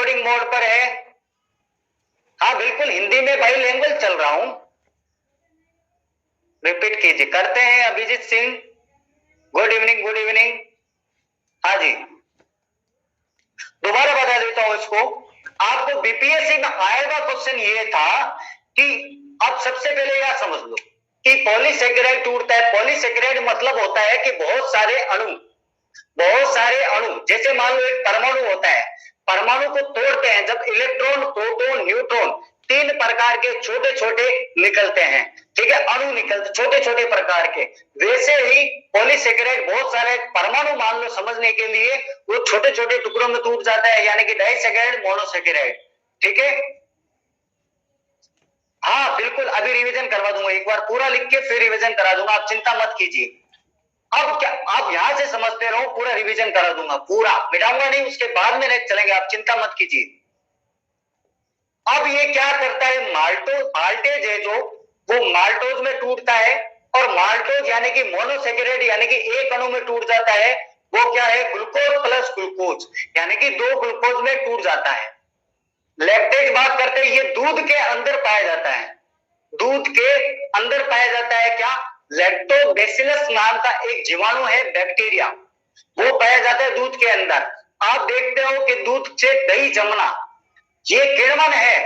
Recording mode पर है। हाँ बिल्कुल, हिंदी में बाई लैंग्वेज चल रहा हूं। रिपीट कीजिए। करते हैं Abhijit Singh. Good evening, good evening. हाँ जी, दोबारा बता देता हूं इसको। आपको बीपीएससी में आएगा क्वेश्चन ये था कि अब सबसे पहले यह समझ लो कि पॉलीसेकेराइड टूटता है। पॉलीसेकेराइड मतलब होता है कि बहुत सारे अणु, जैसे मान लो एक परमाणु होता है, परमाणु को तोड़ते हैं जब इलेक्ट्रॉन, प्रोटॉन, न्यूट्रॉन, तीन प्रकार के छोटे छोटे निकलते हैं, ठीक है, अणु निकलते छोटे छोटे प्रकार के। वैसे ही पॉलीसेकेराइड बहुत सारे परमाणु मान लो समझने के लिए, वो छोटे छोटे टुकड़ों में टूट जाता है, यानी कि डाइसेकेराइड, मोनोसेकेराइड, ठीक है। हाँ बिल्कुल, अभी रिवीजन करवा दूंगा, एक बार पूरा लिख के फिर रिवीजन करा दूंगा, आप चिंता मत कीजिए। अब क्या आप यहां से समझते रहो, पूरा रिवीजन करा दूंगा, पूरा मिटाऊंगा नहीं, उसके बाद में नेक्स्ट चलेंगे, आप चिंता मत कीजिए। अब ये क्या करता है, माल्टेज है जो, वो माल्टोज में टूटता है, और माल्टोज यानी कि मोनोसेकेराइड यानी कि एक अणु में टूट जाता है, वो क्या है, ग्लूकोज प्लस ग्लूकोज, यानी कि दो ग्लूकोज में टूट जाता है। लैक्टेज बात करते हैं, ये दूध के अंदर पाया जाता है, दूध के अंदर पाया जाता है क्या, लैक्टोबैसिलस नाम का एक जीवाणु है, बैक्टीरिया, वो पाया जाता है दूध के अंदर। आप देखते हो कि दूध से दही जमना, ये किण्वन है।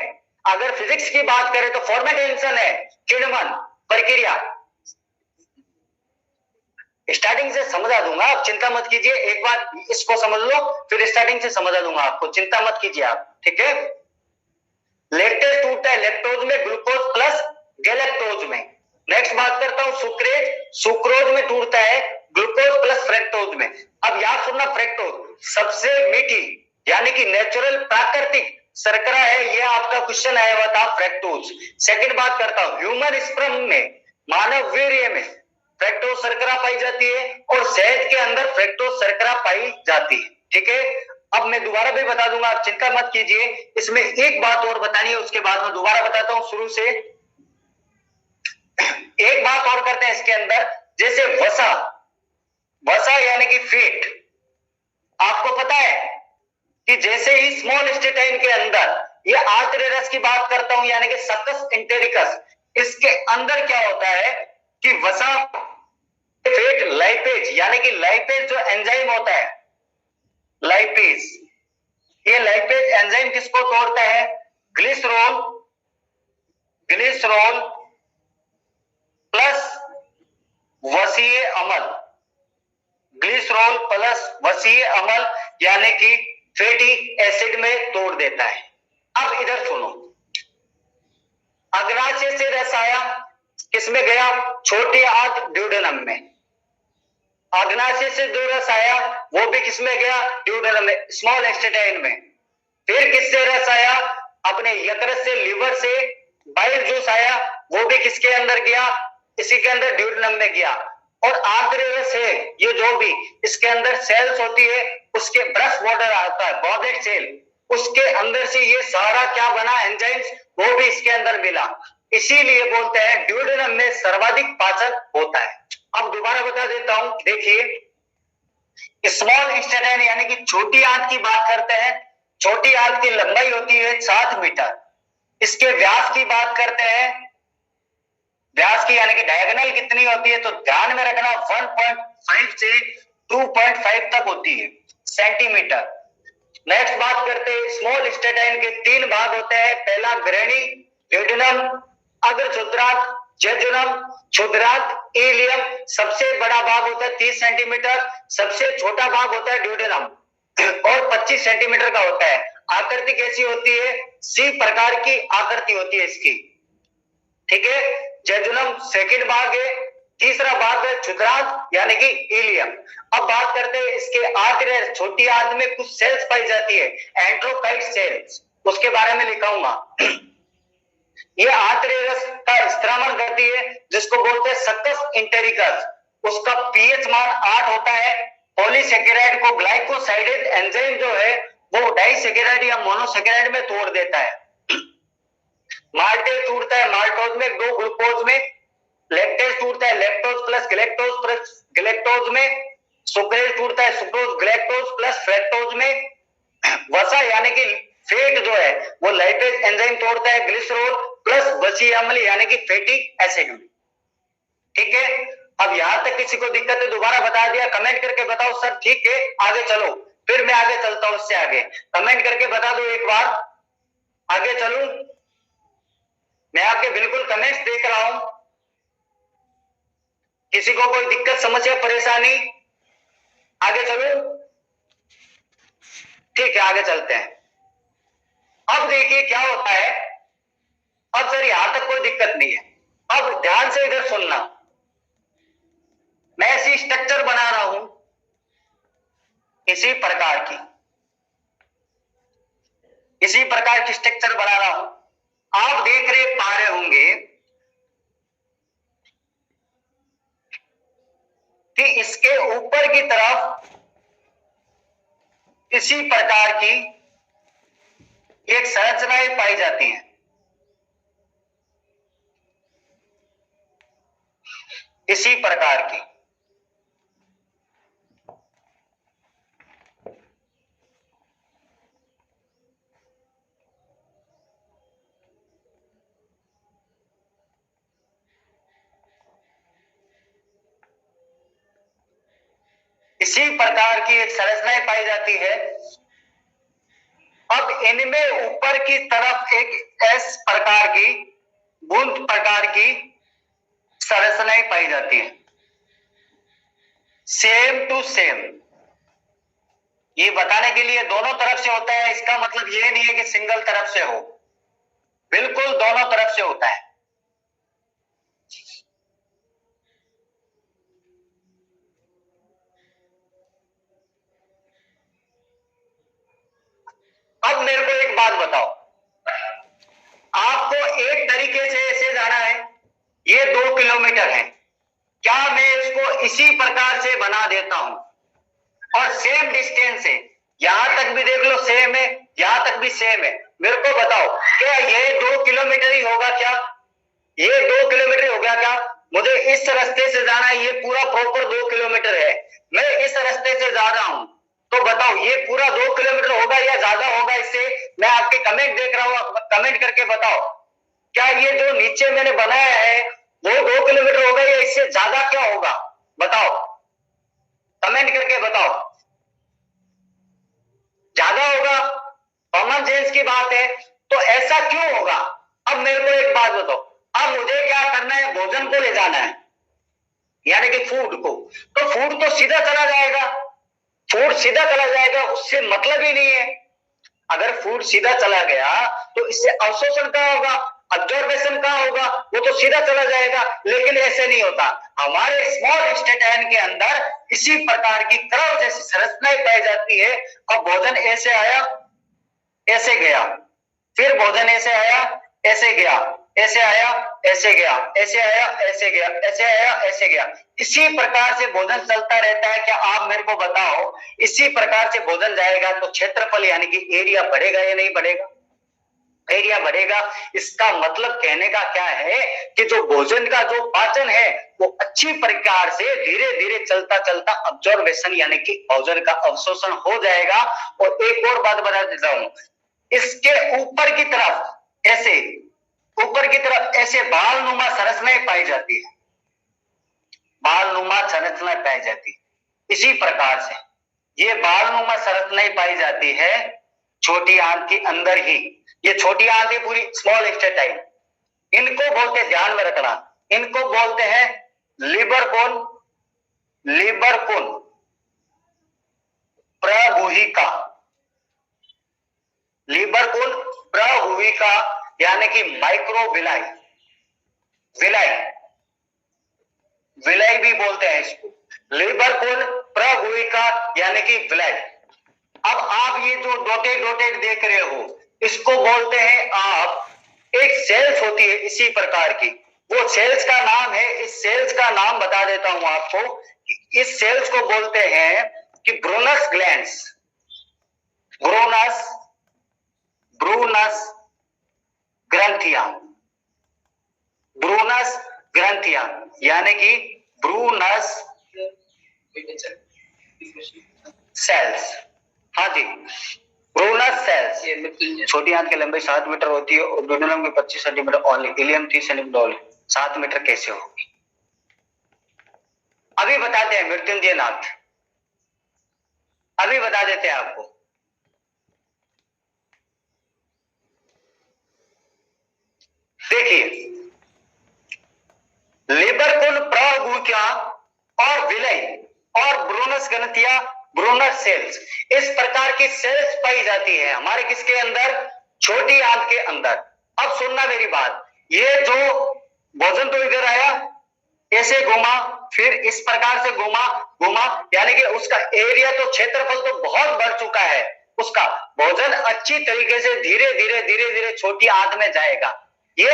अगर फिजिक्स की बात करें तो फॉर्मेटेशन है, किण्वन प्रक्रिया। स्टार्टिंग से समझा दूंगा, आप चिंता मत कीजिए, एक बार इसको समझ लो फिर स्टार्टिंग से समझा दूंगा आपको, चिंता मत कीजिए आप, ठीक है। लैक्टेज टूटता है लैक्टोज में, ग्लूकोज प्लस गैलेक्टोज में। नेक्स्ट बात करता हूं सुक्रेज, सुक्रोज में टूटता है ग्लूकोज प्लस फ्रेक्टोज में। अब याद सुनना, फ्रेक्टोज सबसे मीठी यानी कि नेचुरल प्राकृतिक शर्करा है, ये आपका क्वेश्चन आया हुआ था, फ्रेक्टोज। सेकंड बात करता हूं, ह्यूमन स्पर्म में, मानव वीर्य में फ्रेक्टोज शर्करा पाई जाती है, और शहद के अंदर फ्रेक्टोज शर्करा पाई जाती है, ठीक है। अब मैं दोबारा भी बता दूंगा, आप चिंता मत कीजिए, इसमें एक बात और बतानी है, उसके बाद मैं दोबारा बताता हूं शुरू से। एक बात और करते हैं इसके अंदर, जैसे वसा, वसा यानी कि फीट, आपको पता है कि जैसे ही स्मॉल इंटेस्टाइन के अंदर, ये आर्तरी रस की बात करता हूं, यानी कि सकस इंटेरिकस, इसके अंदर क्या होता है कि वसा, फेट, लाइपेज, यानी कि लाइपेज जो एंजाइम होता है, लाइपेज, ये लाइपेज एंजाइम किसको तोड़ता है, ग्लिसरॉल, ग्लिसरॉल प्लस वसीय अम्ल, ग्लिसरॉल प्लस वसीय अम्ल यानी कि फैटी एसिड में तोड़ देता है। अब इधर सुनो, अग्नाशय से रस आया, किसमें गया, छोटी आंत ड्यूडेनम में। अग्नाशय से जो रस आया वो भी किसमें गया, ड्यूडेनम में, स्मॉल इंटेस्टाइन में। फिर किससे रस आया, अपने यकृत से, लीवर से बाइल जूस आया, वो भी किसके अंदर गया, इसी के अंदर ड्यूडेनम में गया। और आंतरिक रस है ये जो भी, इसके अंदर सेल्स होती है, उसके ब्रश बॉर्डर आता है, गॉबलेट सेल, उसके अंदर से ये सारा क्या बना, एंजाइम्स, वो भी इसके अंदर मिला। इसीलिए बोलते हैं ड्यूडेनम में सर्वाधिक पाचन होता है। अब दोबारा बता देता हूं, देखिए स्मॉल इंटेस्टाइन यानी कि छोटी आंत की बात करते हैं, छोटी आंत की लंबाई होती है 7 मीटर। इसके व्यास की बात करते हैं, व्यास की यानी कि डायगोनल कितनी होती है, तो ध्यान में रखना 1.5 से 2.5 तक होती है सेंटीमीटर। नेक्स्ट बात करते हैं, स्मॉल इंटेस्टाइन के 3 भाग होते हैं, पहला ग्रेनी, ड्यूडेनम, अग्र क्षुद्रांत, जेजुनम, क्षुद्रांत, इलियम। सबसे बड़ा भाग होता है 30 सेंटीमीटर, सबसे छोटा भाग होता है ड्यूडेनम, और 25 सेंटीमीटर का होता है। आकृति कैसी होती है, सी प्रकार की आकृति होती है इसकी, ठीक है। जेजुनम सेकंड भाग है, तीसरा भाग है क्षुद्रांत यानी कि इलियम। अब बात करते हैं इसके आंत, छोटी आंत में कुछ सेल्स पाई जाती है, एंट्रोकाइट सेल्स, उसके बारे में लिखाऊंगा। ये आंतरिक रस का स्त्रावण करती है, जिसको बोलते हैं सक्कस इंटेरिकस, उसका पीएच मान 8 होता है। पॉलीसेकेराइड को ग्लाइकोसाइडेज एंजाइम जो है वो डाइसेकेराइड या मोनोसेकेराइड में तोड़ देता है। माल्टेज टूटता है माल्टोज में, 2 ग्लूकोज में। लैक्टेज टूटता है लैक्टोज प्लस गैलेक्टोज में। सुक्रेज टूटता है सुक्रोज, गैलेक्टोज प्लस फ्रेक्टोज में। वसा यानी कि फैट जो है वो लाइपेज एंजाइम तोड़ता है ग्लिसरॉल प्लस वसीय अम्ल यानी कि फैटी एसिड में। ठीक है, अब यहां तक किसी को दिक्कत है दोबारा बता दिया, कमेंट करके बताओ सर ठीक है आगे चलो, फिर मैं आगे चलता हूं उससे आगे। कमेंट करके बता दो एक बार, आगे चलूं, मैं आपके बिल्कुल कमेंट्स देख रहा हूं। किसी को कोई दिक्कत समस्या परेशानी, आगे चलूं? ठीक है आगे चलते हैं। अब देखिए क्या होता है, अब सर यहां तक कोई दिक्कत नहीं है, अब ध्यान से इधर सुनना। मैं ऐसी स्ट्रक्चर बना रहा हूं इसी प्रकार की, इसी प्रकार की स्ट्रक्चर बना रहा हूं। आप देख रहे पा रहे होंगे कि इसके ऊपर की तरफ इसी प्रकार की एक संरचनाएं पाई जाती हैं, इसी प्रकार की। इसी प्रकार की एक संरचनाएं पाई जाती है। अब इनमें ऊपर की तरफ एक एस प्रकार की बूंद प्रकार की संरचनाएं पाई जाती है, सेम टू सेम। ये बताने के लिए दोनों तरफ से होता है, इसका मतलब ये नहीं है कि सिंगल तरफ से हो, बिल्कुल दोनों तरफ से होता है। अब मेरे को एक बात बताओ, आपको एक तरीके से ऐसे जाना है, ये 2 किलोमीटर है, क्या मैं इसको इसी प्रकार से बना देता हूं और सेम डिस्टेंस है, यहां तक भी देख लो सेम है, यहां तक भी सेम है, मेरे को बताओ क्या ये 2 किलोमीटर ही होगा? क्या ये 2 किलोमीटर हो गया? क्या मुझे इस रास्ते से जाना है, ये पूरा प्रॉपर 2 किलोमीटर है, मैं इस रास्ते से जा रहा हूं, तो बताओ ये पूरा 2 किलोमीटर होगा या ज्यादा होगा इससे? मैं आपके कमेंट देख रहा हूं, कमेंट करके बताओ क्या ये जो नीचे मैंने बनाया है वो 2 किलोमीटर होगा या इससे ज्यादा क्या होगा? बताओ, कमेंट करके बताओ। ज्यादा होगा, कॉमन सेंस की बात है, तो ऐसा क्यों होगा? अब मेरे को एक बात बताओ, अब मुझे क्या करना है, भोजन को ले जाना है यानी कि फूड को, तो फूड तो सीधा चला जाएगा, फूड सीधा चला जाएगा, उससे मतलब ही नहीं है। अगर फूड सीधा चला गया तो इससे अवशोषण कहां होगा, अब्जॉर्बेशन कहां होगा, वो तो सीधा चला जाएगा, लेकिन ऐसे नहीं होता। हमारे स्मॉल इंटेस्टाइन के अंदर इसी प्रकार की कर्व जैसी संरचनाएं पाई जाती है। अब भोजन ऐसे आया ऐसे गया, फिर भोजन ऐसे आया ऐसे गया, ऐसे आया ऐसे गया, ऐसे आया ऐसे गया, ऐसे आया ऐसे गया, इसी प्रकार से भोजन चलता रहता है। क्या आप मेरे को बताओ, इसी प्रकार से भोजन जाएगा तो क्षेत्रफल यानी कि एरिया बढ़ेगा या नहीं बढ़ेगा? एरिया बढ़ेगा। इसका मतलब कहने का क्या है कि जो भोजन का जो पाचन है वो अच्छी प्रकार से धीरे धीरे चलता चलता अब्जॉर्बेशन यानी कि भोजन का अवशोषण हो जाएगा। और एक और बात बता देता हूं, इसके ऊपर की तरफ ऐसे, ऊपर की तरफ ऐसे बाल नुमा संरचनाएं पाई जाती है, बाल नुमा संरचनाएं पाई जाती है। इसी प्रकार से ये बाल नुमा संरचनाएं पाई जाती है छोटी आंत के अंदर ही। ये छोटी आंत है पूरी स्मॉल इंटेस्टाइन, इनको बोलते हैं, ध्यान में रखना, इनको बोलते हैं लिबर कोन, लिबर कोन प्रगुहिका, लिबर कोन प्रगुहिका यानी कि माइक्रोविलाई, विलाई, विलाई भी बोलते हैं इसको, लिबर कोन प्रगुहिका यानी कि विलाई। अब आप ये जो डॉटेड डॉटेड देख रहे हो इसको बोलते हैं आप, एक सेल्स होती है इसी प्रकार की, वो सेल्स का नाम है, इस सेल्स का नाम बता देता हूं आपको, इस सेल्स को बोलते हैं कि ब्रूनस ग्लैंड्स, ब्रूनस, ब्रूनस ग्रंथियां, ब्रूनस ग्रंथियां यानी कि ब्रूनस सेल्स। हाँ जी, ब्रूनस सेल्स। छोटी आंत की लंबाई 7 मीटर होती है और ड्यूडेनम की 25 centimetre only, ileum 30 centimetre only. 7 metre कैसे होगी? अभी बताते हैं मृत्युंजय नाथ, अभी बता देते हैं आपको। देखिए, लिबरकुल प्रगुकिया और विलय और ब्रूनस ग्रंथिया, ब्रूनस सेल्स, इस प्रकार की सेल्स पाई जाती है हमारे किसके अंदर? छोटी आंत के अंदर। अब सुनना मेरी बात, ये जो भोजन तो इधर आया, ऐसे घुमा, फिर इस प्रकार से घुमा घुमा, यानी कि उसका एरिया तो क्षेत्रफल तो बहुत बढ़ चुका है, उसका भोजन अच्छी तरीके से धीरे धीरे धीरे धीरे छोटी आंत में जाएगा। ये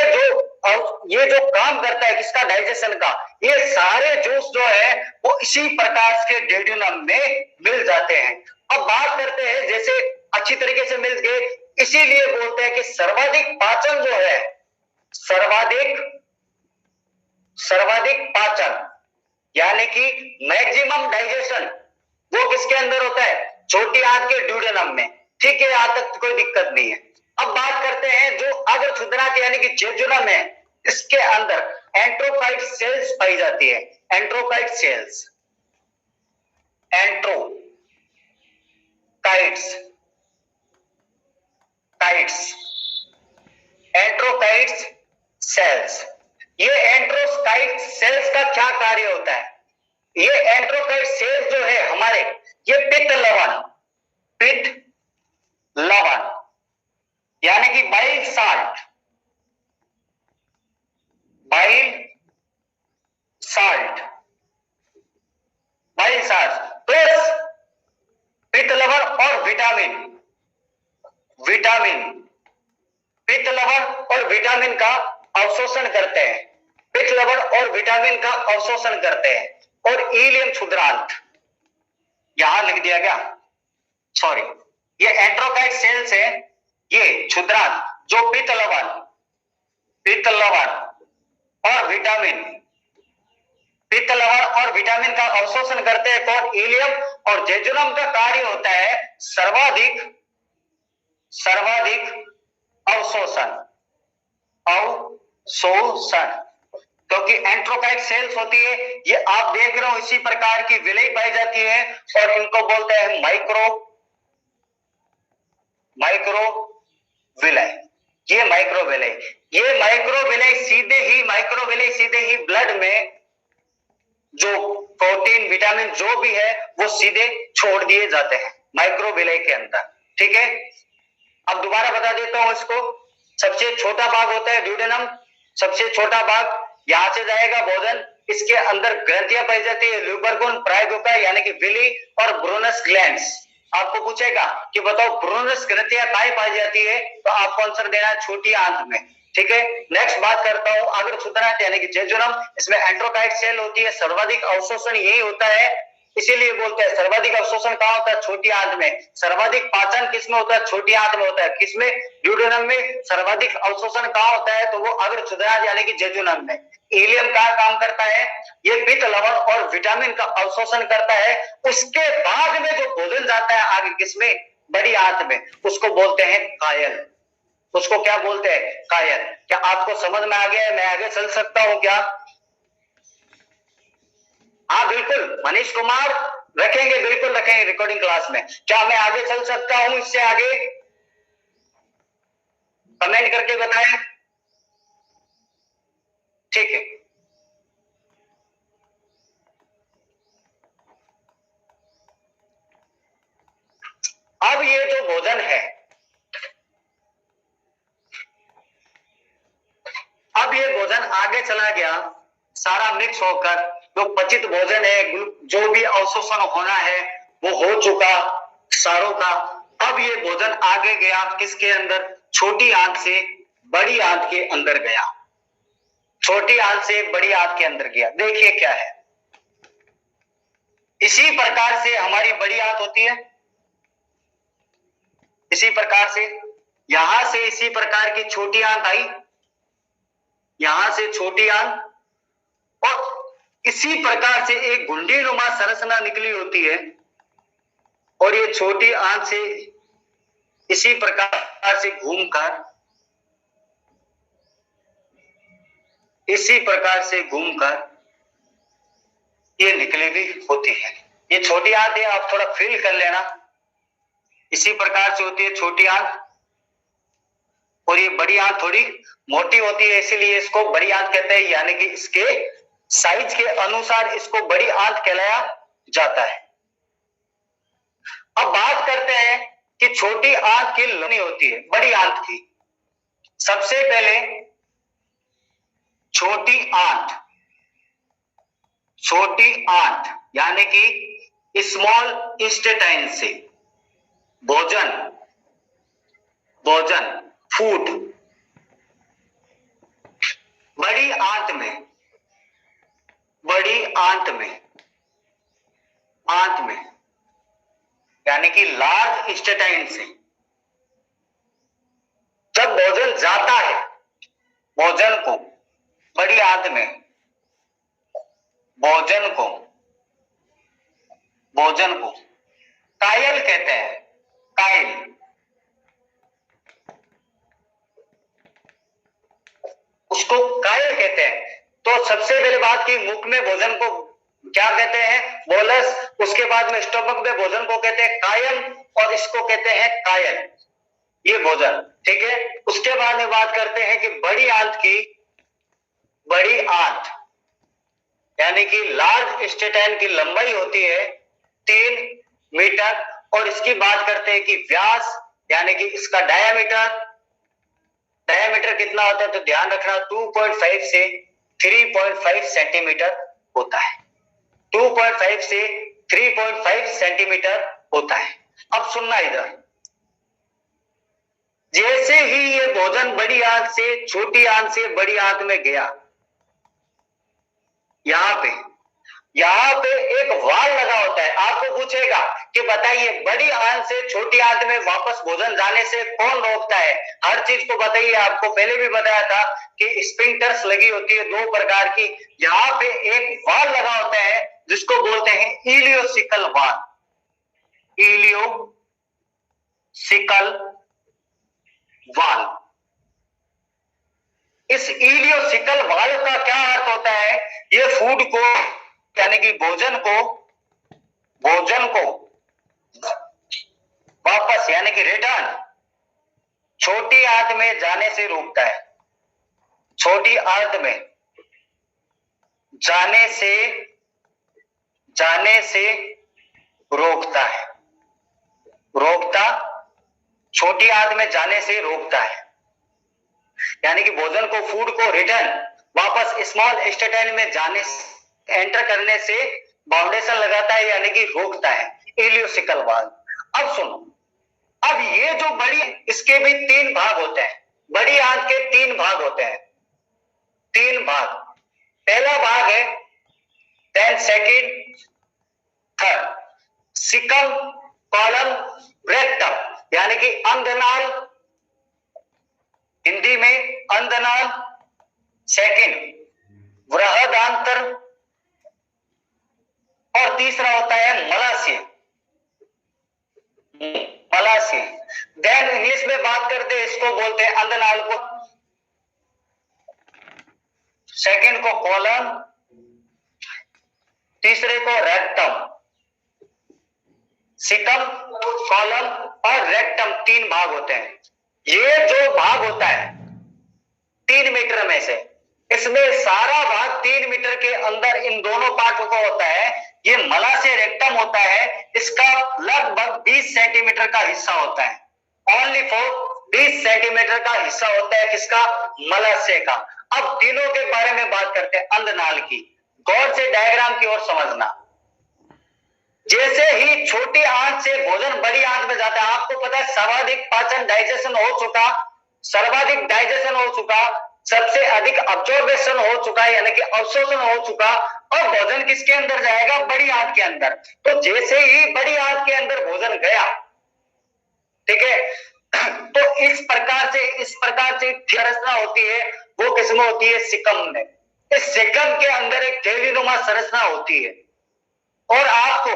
जो काम करता है किसका? डाइजेशन का। ये सारे जूस जो है वो इसी प्रकार के डेड्यूनम में मिल जाते हैं। अब बात करते हैं, जैसे अच्छी तरीके से मिल गए, इसीलिए बोलते हैं कि सर्वाधिक पाचन जो है, सर्वाधिक पाचन यानी कि मैक्सिमम डाइजेशन वो किसके अंदर होता है? छोटी आंत के ड्यूडेनम में। ठीक है, यहां तक कोई दिक्कत नहीं है। अब बात करते हैं जो अग्र क्षुद्रांत यानी कि जेजुनम है, इसके अंदर एंट्रोकाइट सेल्स पाई जाती है। एंट्रोकाइट सेल्स, एंट्रोकाइट्स सेल्स। ये एंट्रोकाइट सेल्स का क्या कार्य होता है? ये एंट्रोकाइट सेल्स जो है हमारे, ये पित्त लवण यानी कि बाइल साल्ट प्लस पित्त लवण और पित्त लवण और विटामिन का अवशोषण करते हैं। पित्त लवण और विटामिन का अवशोषण करते हैं। और इलियम क्षुद्रांत यहां लिख दिया गया, सॉरी, ये एंट्रोकाइट सेल्स है, ये क्षुद्रांत जो पित्त लवण और विटामिन का अवशोषण करते हैं। कौन? इलियम। और जेजुनम का कार्य होता है सर्वाधिक अवशोषण, क्योंकि एंट्रोकाइट सेल्स होती है, ये आप देख रहे हो इसी प्रकार की विलय पाई जाती है और इनको बोलते हैं माइक्रो विलय। ये माइक्रो विलय सीधे ही ब्लड में जो प्रोटीन विटामिन जो भी है वो सीधे छोड़ दिए जाते हैं माइक्रो विलय के अंदर। ठीक है, अब दोबारा बता देता हूं इसको। सबसे छोटा भाग होता है ड्यूडेनम, सबसे छोटा भाग, यहां से जाएगा भोजन, इसके अंदर ग्रंथियां पाई जाती है, ल्यूबरकुल प्राइगोका यानी कि विली और ब्रूनस ग्लैंड्स। आपको पूछेगा कि बताओ ब्रूनस ग्रंथियां कहां पाई जाती है, तो आपको आंसर देना है छोटी आंत में। ठीक है, नेक्स्ट बात करता हूं अग्र क्षुद्रांत यानी कि जेजुनम। इसमें एंट्रोकाइट सेल होती है, सर्वाधिक अवशोषण यही होता है, इसीलिए बोलते हैं सर्वाधिक अवशोषण कहां होता है? छोटी आंत में। सर्वाधिक पाचन किसमें होता है? छोटी आंत में होता है। किसमें? ड्यूडेनम में। सर्वाधिक अवशोषण कहां होता है? तो वो अग्र क्षुद्रांत यानी कि जेजुनम में। इलियम का काम करता है, ये पित्त लवण और विटामिन का अवशोषण करता है। उसके बाद में जो भोजन जाता है आगे किसमें? बड़ी आंत में, उसको बोलते हैं कायल। उसको क्या बोलते हैं? कायल। क्या आपको समझ में आ गया है? मैं आगे चल सकता हूं क्या? हाँ बिल्कुल, मनीष कुमार रखेंगे, बिल्कुल रखेंगे रिकॉर्डिंग क्लास में। क्या मैं आगे चल सकता हूं इससे आगे? कमेंट करके बताएं। ठीक है, अब ये जो भोजन है, अब ये भोजन आगे चला गया, सारा मिक्स होकर जो पचित भोजन है, जो भी अवशोषण होना है वो हो चुका सारों का। अब ये भोजन आगे गया किसके अंदर? छोटी आंत से बड़ी आंत के अंदर गया। छोटी आंत से बड़ी आंत के अंदर गया। देखिए क्या है, इसी प्रकार से हमारी बड़ी आंत होती है, इसी प्रकार से यहां से इसी प्रकार की छोटी आंत आई, यहां से छोटी आंत, और इसी प्रकार से एक घुंडीनुमा संरचना निकली होती है। और ये छोटी आंत से इसी प्रकार से घूमकर ये निकली हुई होती है। ये छोटी आंत है, आप थोड़ा फील कर लेना। इसी प्रकार से होती है छोटी आंत, और ये बड़ी आंत थोड़ी मोटी होती है, इसीलिए इसको बड़ी आंत कहते हैं, यानी कि इसके साइज के अनुसार इसको बड़ी आंत कहलाया जाता है। अब बात करते हैं कि छोटी आंत की लंबी होती है बड़ी आंत की। सबसे पहले छोटी आंत यानी कि स्मॉल इंटेस्टाइन से भोजन फूड बड़ी आंत में यानी कि लार्ज इंटेस्टाइन से जब भोजन जाता है, भोजन को बड़ी आंत में भोजन को कायल कहते हैं। कायल, उसको कायल कहते हैं। तो सबसे पहले बात की, मुख में भोजन को क्या कहते हैं? बोलस। उसके बाद में स्टमक में भोजन को कहते हैं कायल, और इसको कहते हैं कायल, ये भोजन, ठीक है। उसके बाद में बात करते हैं कि बड़ी आंत यानी कि लार्ज इंटेस्टाइन की लंबाई होती है 3 मीटर, और इसकी बात करते हैं कि व्यास यानी कि इसका डायामीटर कितना होता है, तो ध्यान रखना 2.5 से 3.5 सेंटीमीटर होता है। 2.5 से 3.5 सेंटीमीटर होता है। अब सुनना इधर, जैसे ही ये भोजन बड़ी आंत से छोटी आंत से बड़ी आंत में गया, यहां पे एक वाल लगा होता है। आपको पूछेगा कि बताइए बड़ी आंत से छोटी आंत में वापस भोजन जाने से कौन रोकता है? हर चीज को बताइए। आपको पहले भी बताया था कि स्फिंक्टर्स लगी होती है 2 प्रकार की। यहां पे एक वाल लगा होता है जिसको बोलते हैं इलियोसिकल वाल। इस इलियोसिकल वाल का क्या अर्थ होता है? ये फूड को यानी कि भोजन को वापस यानी कि रिटर्न छोटी आंत में जाने से रोकता है। छोटी आंत में जाने से छोटी आंत में जाने से रोकता है, यानी कि भोजन को, फूड को रिटर्न वापस स्मॉल इंटेस्टाइन में जाने एंटर करने से बाउंडेशन लगाता है, यानी कि रोकता है, इलियोसिकल वाल। अब सुनो, अब ये जो बड़ी, इसके भी 3 भाग होते हैं। बड़ी आंत के 3 भाग होते हैं। 3 भाग, पहला भाग है, then second, third, caecum, colon, rectum, यानी कि अंधनाल, हिंदी में अंधनाल। सेकंड बृहदांत्र, और तीसरा होता है मलाशय। देन इंग्लिश में बात करते हैं, इसको बोलते हैं अंधनाल को, सेकंड को कॉलम, तीसरे को रेक्टम। सिकम, कॉलम और रेक्टम 3 भाग होते हैं। ये जो भाग होता है 3 मीटर में से, इसमें सारा भाग 3 मीटर के अंदर इन दोनों पार्ट को होता है। ये मलाशय रेक्टम होता है, इसका लगभग 20 सेंटीमीटर का हिस्सा होता है। ओनली फॉर 20 सेंटीमीटर का हिस्सा होता है किसका? मलाशय का। अब तीनों के बारे में बात करते हैं। अंधनाल की, गौर से डायग्राम की ओर समझना। जैसे ही छोटी आंत से भोजन बड़ी आंत में जाता है, आपको पता है सर्वाधिक पाचन डाइजेशन हो चुका, सबसे अधिक अब्जॉर्बेशन हो चुका है, यानी कि अवशोषण हो चुका, और भोजन किसके अंदर जाएगा? बड़ी आंत के अंदर। तो जैसे ही बड़ी आंत के अंदर भोजन गया, ठीक है, तो इस प्रकार से संरचना होती है, वो किसमें होती है? सिकम में। इस सिकम के अंदर एक थैलीनुमा संरचना होती है, और आपको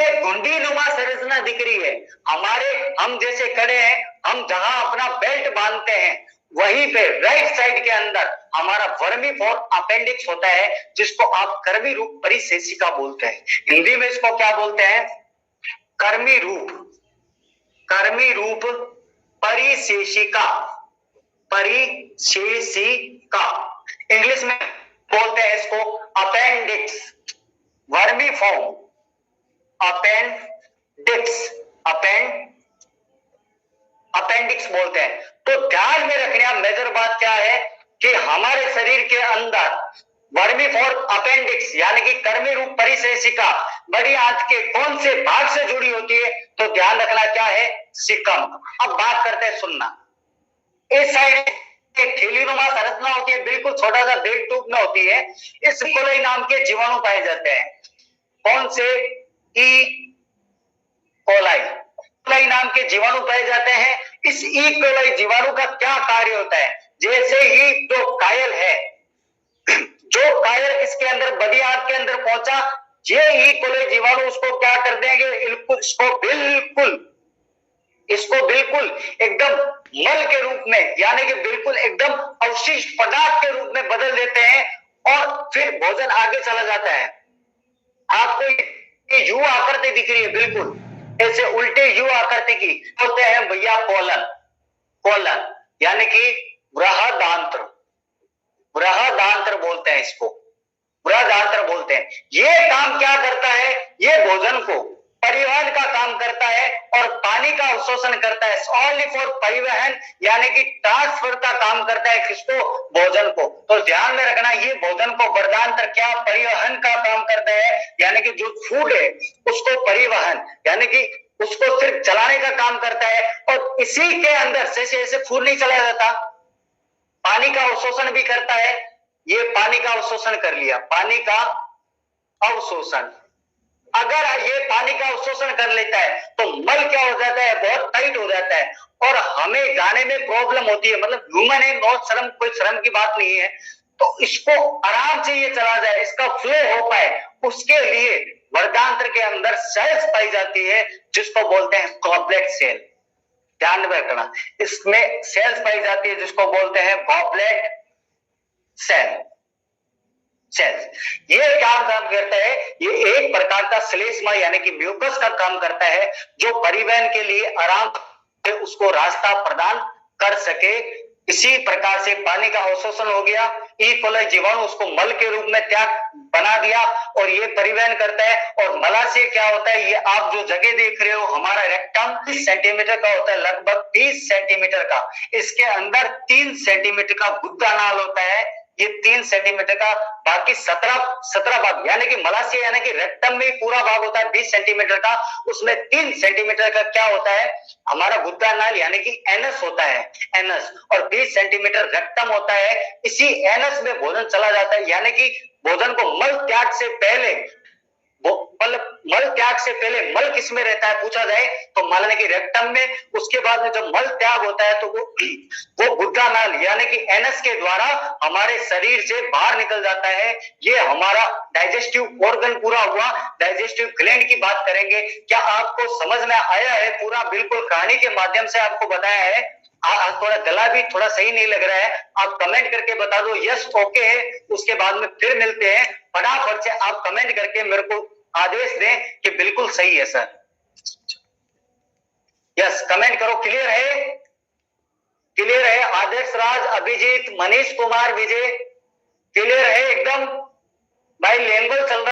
एक घुंडी-नुमा संरचना दिख रही है। हम जैसे खड़े हैं, हम जहां अपना बेल्ट बांधते हैं, वहीं पे राइट साइड के अंदर हमारा वर्मीफोर अपेंडिक्स होता है, जिसको आप कर्मी रूप परिशेषिका बोलते हैं। हिंदी में इसको क्या बोलते हैं? कर्मी रूप परिशेषिका। इंग्लिश में बोलते हैं इसको अपेंडिक्स, वर्मीफॉर्म अपेंडिक्स बोलते हैं। तो ध्यान में रखना मेजर बात क्या है कि हमारे शरीर के अंदर वर्मीफोर अपेंडिक्स यानी कि कर्मी रूप परिशेषिका बड़ी आंत के कौन से भाग से जुड़ी होती है? तो ध्यान रखना क्या है? सिकम। अब बात करते हैं, सुनना। इस साइड एक थैलीनुमा संरचना होती है, बिल्कुल छोटा सा बेल ट्यूब में होती है। इस कोलाई नाम के जीवाणु पाए जाते हैं। कौन से? ई कोलाई नाम के जीवाणु पाए जाते हैं। इस ई कोलाई जीवाणु का क्या कार्य होता है? जैसे ही जो कायल इसके अंदर बड़ी आंत के अंदर पहुंचा, ये ई कोलाई जीवाणु उसको क्या कर देंगे? इसको बिल्कुल एकदम मल के रूप में यानी कि बिल्कुल एकदम अवशिष्ट पदार्थ के रूप में बदल देते हैं और फिर भोजन आगे चला जाता है। आपको ये यू आकृति दिख रही है, बिल्कुल ऐसे उल्टे यू आकृति की बोलते हैं भैया कोलन यानी कि बृहदांत्र बोलते हैं इसको, बृहदांत्र बोलते हैं। ये काम क्या करता है? ये भोजन को परिवहन का काम करता है और पानी का अवशोषण करता है। ओनली फॉर परिवहन यानी कि ट्रांसफर का काम करता है। किसको? भोजन को। तो ध्यान में रखना, ये भोजन को बृहदांत्र क्या परिवहन का काम करता है, यानी कि जो फूड है उसको परिवहन यानी कि उसको सिर्फ चलाने का काम करता है। और इसी के अंदर से ऐसे फूड नहीं चलाया जाता, पानी का अवशोषण भी करता है। ये पानी का अवशोषण कर लिया, पानी का अवशोषण। अगर ये पानी का अवशोषण कर लेता है तो मल क्या हो जाता है? बहुत टाइट हो जाता है और हमें गाने में प्रॉब्लम होती है। मतलब ह्यूमन है, नो शर्म, कोई शर्म की बात नहीं है। तो इसको आराम से ये चला जाए, इसका फ्लो हो पाए, उसके लिए बृहदांत्र के अंदर सेल्स पाई जाती है जिसको बोलते हैं गॉबलेट सेल। ध्यान में रखना, इसमें सेल्स पाई जाती है जिसको बोलते हैं गॉबलेट सेल्स। ये क्या काम करता है? ये एक प्रकार का श्लेष्मा यानी कि म्यूकस का काम करता है, जो परिवहन के लिए आराम से उसको रास्ता प्रदान कर सके। इसी प्रकार से पानी का अवशोषण हो गया, ई कोलाई जीवाणु उसको मल के रूप में त्याग बना दिया और ये परिवहन करता है। और मलाशय क्या होता है? ये आप जो जगह देख रहे हो, हमारा रेक्टम 30 सेंटीमीटर का होता है, लगभग 30 सेंटीमीटर का। इसके अंदर 3 सेंटीमीटर का गुद्दा नाल होता है। ये 3 सेंटीमीटर का, बाकी 17 भाग यानी कि मलाशय यानी कि रेक्टम में पूरा भाग होता है 20 सेंटीमीटर का, उसमें 3 सेंटीमीटर का क्या होता है? हमारा गुद्दा नाल यानी कि एनस होता है, एनस। और 20 सेंटीमीटर रेक्टम होता है। इसी एनस में भोजन चला जाता है, यानी कि भोजन को मल त्याग से पहले मल किस में रहता है पूछा जाए तो मल की रेक्टम में। उसके बाद में जब मल त्याग होता है तो वो गुद्दा नाल यानी कि एनस के द्वारा हमारे शरीर से बाहर निकल जाता है। ये हमारा डाइजेस्टिव ऑर्गन पूरा हुआ। डाइजेस्टिव ग्लैंड की बात करेंगे। क्या आपको समझ में आया है? पूरा बिल्कुल कहानी के माध्यम से आपको बताया है। आज थोड़ा गला भी थोड़ा सही नहीं लग रहा है, आप कमेंट करके बता दो यस ओके है। उसके बाद में फिर मिलते हैं। फटाफट से आप कमेंट करके मेरे को आदेश दें कि बिल्कुल सही है सर। यस कमेंट करो। क्लियर है? क्लियर है? आदर्श राज, अभिजीत, मनीष कुमार, विजय क्लियर है एकदम? भाई लैंग्वेज चल रहा